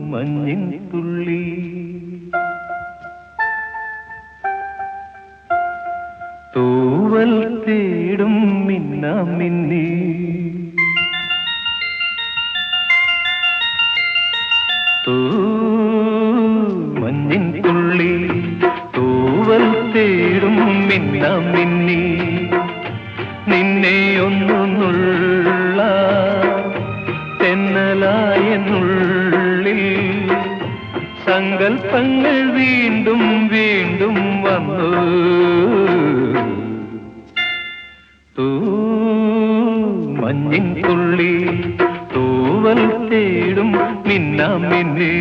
മഞ്ഞിൻ തുള്ളി തൂവൽ തേടും മിന്നാമിന്നി മഞ്ഞിൻ തുള്ളി തൂവൽ തേടും മിന്നാമിന്നി നിന്നെ ഒന്നുള്ള തെന്നലായെന്നുള്ളിൽ സങ്കൽപ്പങ്ങൾ വീണ്ടും വീണ്ടും വന്നു മഞ്ഞിൻ തുള്ളി തൂവൽ തേടും മിന്നാമിന്നി